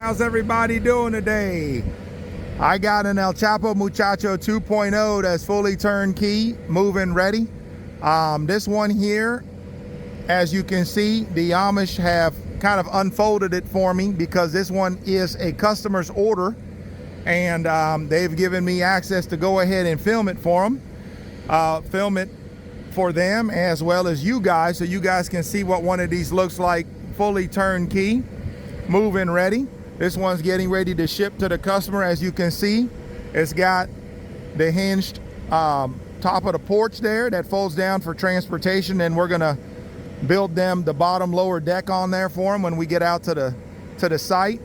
How's everybody doing today? I got an El Chapo Muchacho 2.0 that's fully turnkey, move-in ready. This one here, as you can see, the Amish have kind of unfolded it for me because this one is a customer's order, and they've given me access to go ahead and film it for them. Film it for them as well as you guys, so you guys can see what one of these looks like fully turnkey, move-in ready. This one's getting ready to ship to the customer. As you can see, it's got the hinged top of the porch there that folds down for transportation, and we're gonna build them the bottom lower deck on there for them when we get out to the site.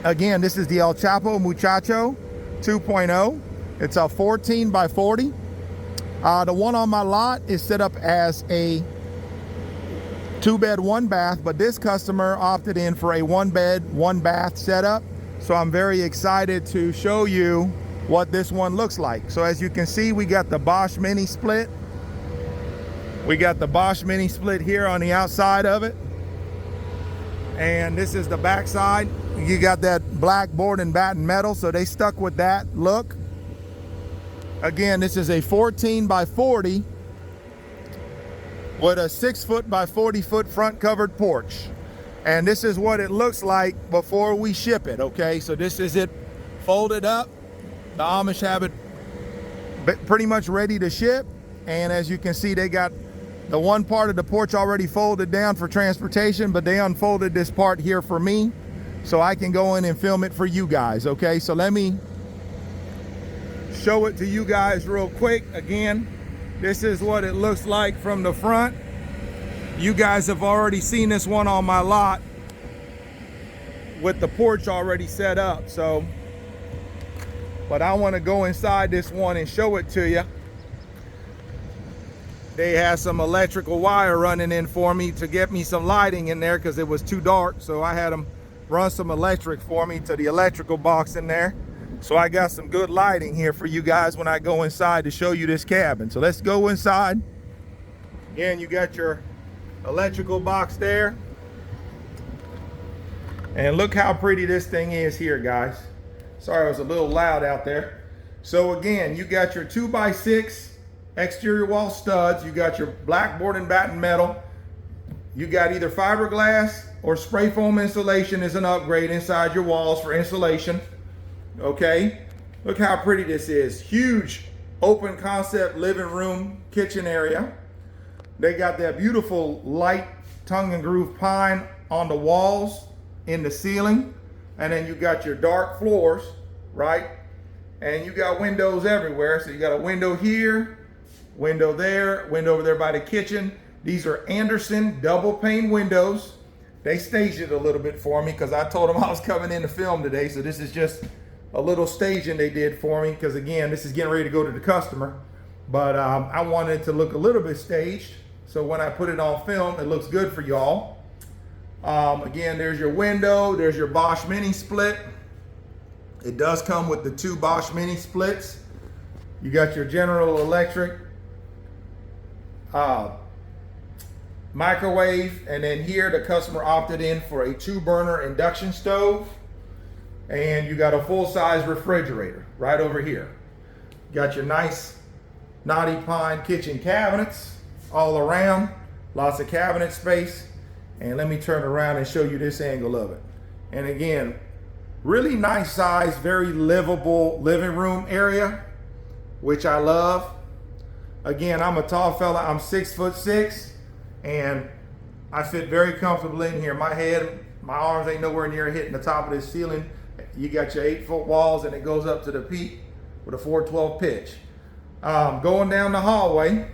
Again, this is the El Chapo Muchacho 2.0. It's a 14 by 40. The one on my lot is set up as a 2-bed, 1-bath, but this customer opted in for a 1-bed, 1-bath setup. So I'm very excited to show you what this one looks like. So as you can see, we got the Bosch mini split. We got the Bosch mini split here on the outside of it. And this is the back side. You got that black board and batten metal, so they stuck with that look. Again, this is a 14 by 40 with a 6 foot by 40 foot front covered porch. And this is what it looks like before we ship it, okay? So this is it folded up. The Amish have it pretty much ready to ship. And as you can see, they got the one part of the porch already folded down for transportation, but they unfolded this part here for me so I can go in and film it for you guys, okay? So let me show it to you guys real quick. Again, this is what it looks like from the front. You guys have already seen this one on my lot with the porch already set up. So, but I want to go inside this one and show it to you. They had some electrical wire running in for me to get me some lighting in there because it was too dark. So I had them run some electric for me to the electrical box in there. So I got some good lighting here for you guys when I go inside to show you this cabin. So let's go inside. Again, you got your electrical box there. And look how pretty this thing is here, guys. Sorry, it was a little loud out there. So again, you got your 2x6 exterior wall studs. You got your black board and batten metal. You got either fiberglass or spray foam insulation as an upgrade inside your walls for insulation. Okay, look how pretty this is. Huge open concept living room, kitchen area. They got that beautiful light tongue and groove pine on the walls, in the ceiling. And then you got your dark floors, right? And you got windows everywhere. So you got a window here, window there, window over there by the kitchen. These are Anderson double pane windows. They staged it a little bit for me because I told them I was coming in to film today. So this is just a little staging they did for me because again, this is getting ready to go to the customer, but I wanted it to look a little bit staged, so when I put it on film it looks good for y'all. Again, there's your window, there's your Bosch mini split. It does come with the 2 Bosch mini splits. You got your General Electric microwave, and then here the customer opted in for a 2-burner induction stove. And you got a full-size refrigerator right over here. Got your nice knotty pine kitchen cabinets all around. Lots of cabinet space. And let me turn around and show you this angle of it. And again, really nice size, very livable living room area, which I love. Again, I'm a tall fella. I'm 6'6", and I fit very comfortably in here. My head, my arms ain't nowhere near hitting the top of this ceiling. You got your 8-foot walls, and it goes up to the peak with a 412 pitch. Going down the hallway.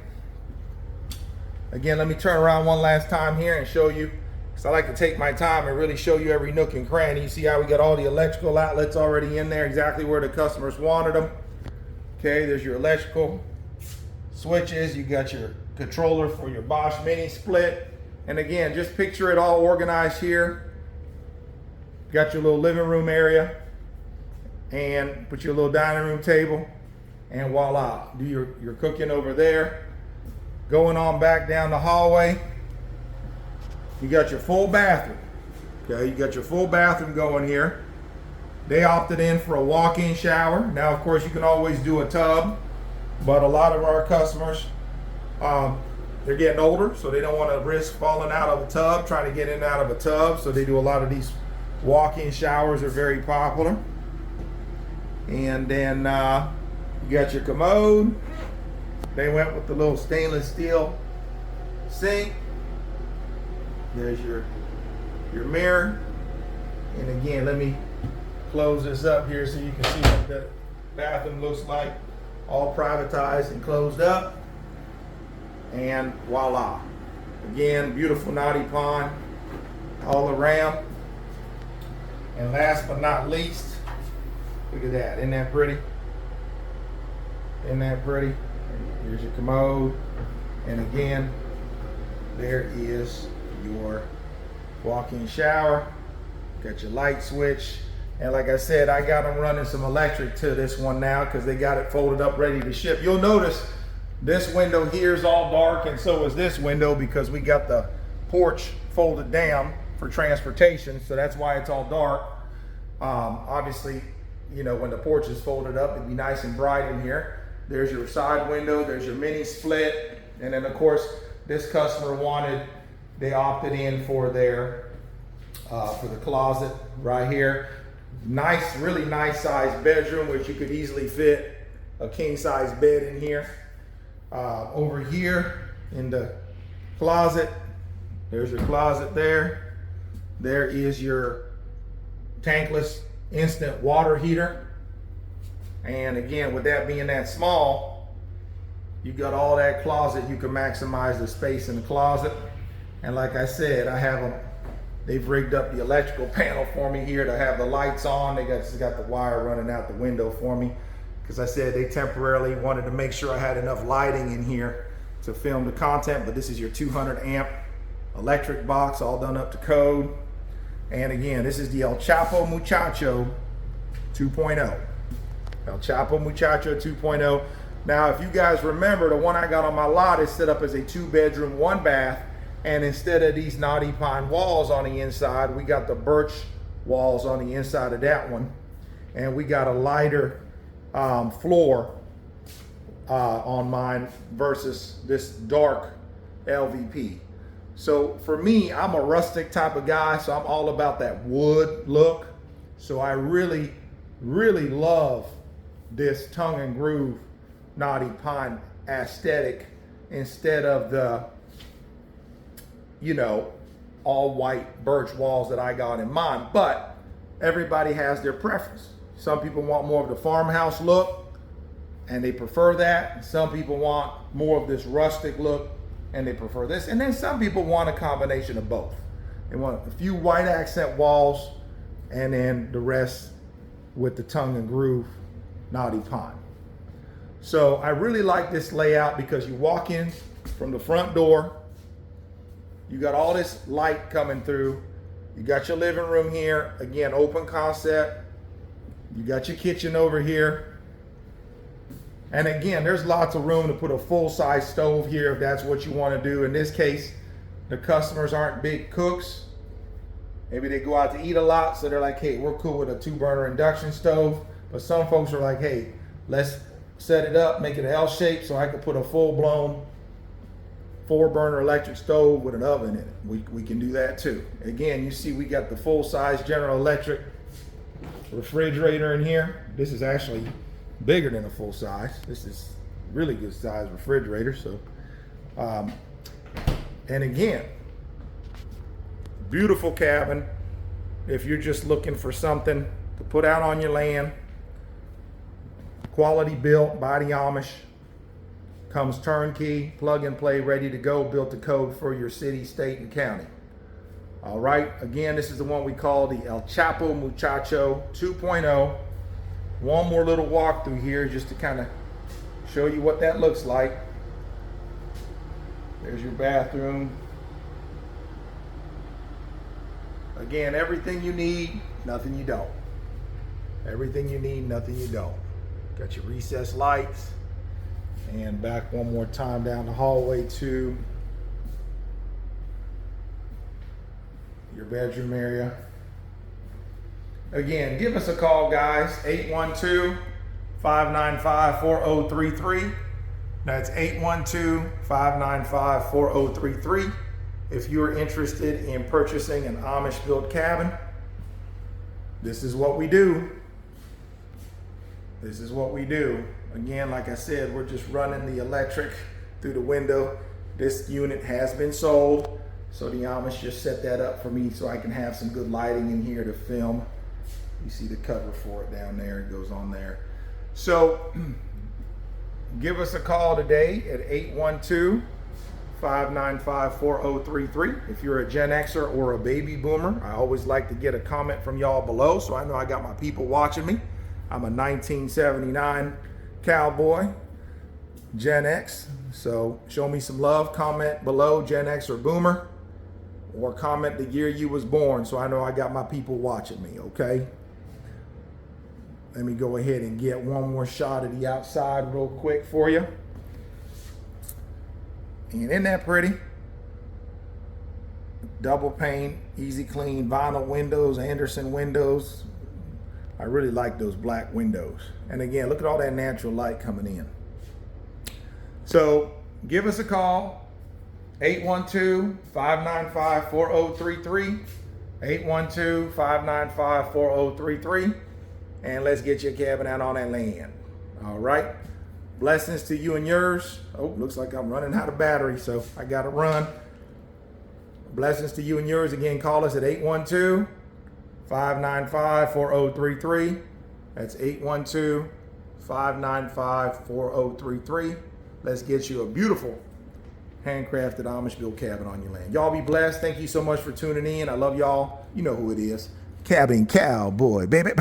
Again, let me turn around one last time here and show you, because I like to take my time and really show you every nook and cranny. You see how we got all the electrical outlets already in there, exactly where the customers wanted them. Okay, there's your electrical switches. You got your controller for your Bosch mini split. And again, just picture it all organized here. Got your little living room area, and put your little dining room table, and voila, do your cooking over there. Going on back down the hallway, you got your full bathroom. Okay, you got your full bathroom going here. They opted in for a walk-in shower. Now, of course, you can always do a tub, but a lot of our customers, they're getting older, so they don't want to risk falling out of a tub, trying to get in and out of a tub. So they do a lot of these walk-in showers are very popular. And then you got your commode. They went with the little stainless steel sink. There's your mirror. And again, let me close this up here so you can see what the bathroom looks like, all privatized and closed up. And voila. Again, beautiful knotty pond all around. And last but not least, look at that. Isn't that pretty? Isn't that pretty? Here's your commode. And again, there is your walk-in shower. Got your light switch. And like I said, I got them running some electric to this one now because they got it folded up ready to ship. You'll notice this window here is all dark, and so is this window because we got the porch folded down for transportation. So that's why it's all dark. Obviously, you know, when the porch is folded up, it'd be nice and bright in here. There's your side window, there's your mini split. And then of course, this customer they opted in for their, for the closet right here. Nice, really nice size bedroom, which you could easily fit a king size bed in here. Over here in the closet, there's your closet there. There is your tankless instant water heater. And again, with that being that small, you got all that closet. You can maximize the space in the closet. And like I said, I have them, they've rigged up the electrical panel for me here to have the lights on. They got the wire running out the window for me. Because I said they temporarily wanted to make sure I had enough lighting in here to film the content. But this is your 200 amp electric box, all done up to code. And again, this is the El Chapo Muchacho 2.0. El Chapo Muchacho 2.0. Now, if you guys remember, the one I got on my lot is set up as a 2-bedroom, 1-bath. And instead of these knotty pine walls on the inside, we got the birch walls on the inside of that one. And we got a lighter floor on mine versus this dark LVP. So for me, I'm a rustic type of guy, so I'm all about that wood look. So I really, really love this tongue and groove knotty pine aesthetic instead of the, you know, all white birch walls that I got in mine. But everybody has their preference. Some people want more of the farmhouse look and they prefer that. Some people want more of this rustic look and they prefer this. And then some people want a combination of both. They want a few white accent walls and then the rest with the tongue and groove knotty pine. So I really like this layout because you walk in from the front door, you got all this light coming through. You got your living room here, again, open concept. You got your kitchen over here. And again, there's lots of room to put a full-size stove here if that's what you want to do. In this case, the customers aren't big cooks. Maybe they go out to eat a lot, so they're like, hey, we're cool with a 2-burner induction stove. But some folks are like, hey, let's set it up, make it L shape so I can put a full-blown 4-burner electric stove with an oven in it. We can do that too. Again, you see we got the full-size General Electric refrigerator in here. This is actually bigger than a full size. This is really good size refrigerator. So, and again, beautiful cabin. If you're just looking for something to put out on your land, quality built by the Amish. Comes turnkey, plug and play, ready to go, built to code for your city, state, and county. All right, again, this is the one we call the El Chapo Muchacho 2.0. One more little walkthrough here just to kind of show you what that looks like. There's your bathroom. Again, everything you need, nothing you don't. Everything you need, nothing you don't. Got your recessed lights. And back one more time down the hallway to your your bedroom area. Again, give us a call, guys, 812-595-4033. That's 812-595-4033. If you're interested in purchasing an Amish built cabin, this is what we do. This is what we do. Again, like I said, we're just running the electric through the window. This unit has been sold, so the Amish just set that up for me so I can have some good lighting in here to film. You see the cover for it down there, it goes on there. So give us a call today at 812-595-4033. If you're a Gen Xer or a baby boomer, I always like to get a comment from y'all below so I know I got my people watching me. I'm a 1979 cowboy, Gen X. So show me some love, comment below, Gen X or boomer, or comment the year you was born so I know I got my people watching me, okay? Let me go ahead and get one more shot of the outside real quick for you. And isn't that pretty? Double pane, easy clean, vinyl windows, Anderson windows. I really like those black windows. And again, look at all that natural light coming in. So give us a call, 812-595-4033, 812-595-4033. And let's get your cabin out on that land. All right. Blessings to you and yours. Oh, looks like I'm running out of battery, so I got to run. Blessings to you and yours. Again, call us at 812-595-4033. That's 812-595-4033. Let's get you a beautiful handcrafted Amish built cabin on your land. Y'all be blessed. Thank you so much for tuning in. I love y'all. You know who it is. Cabin Cowboy, baby.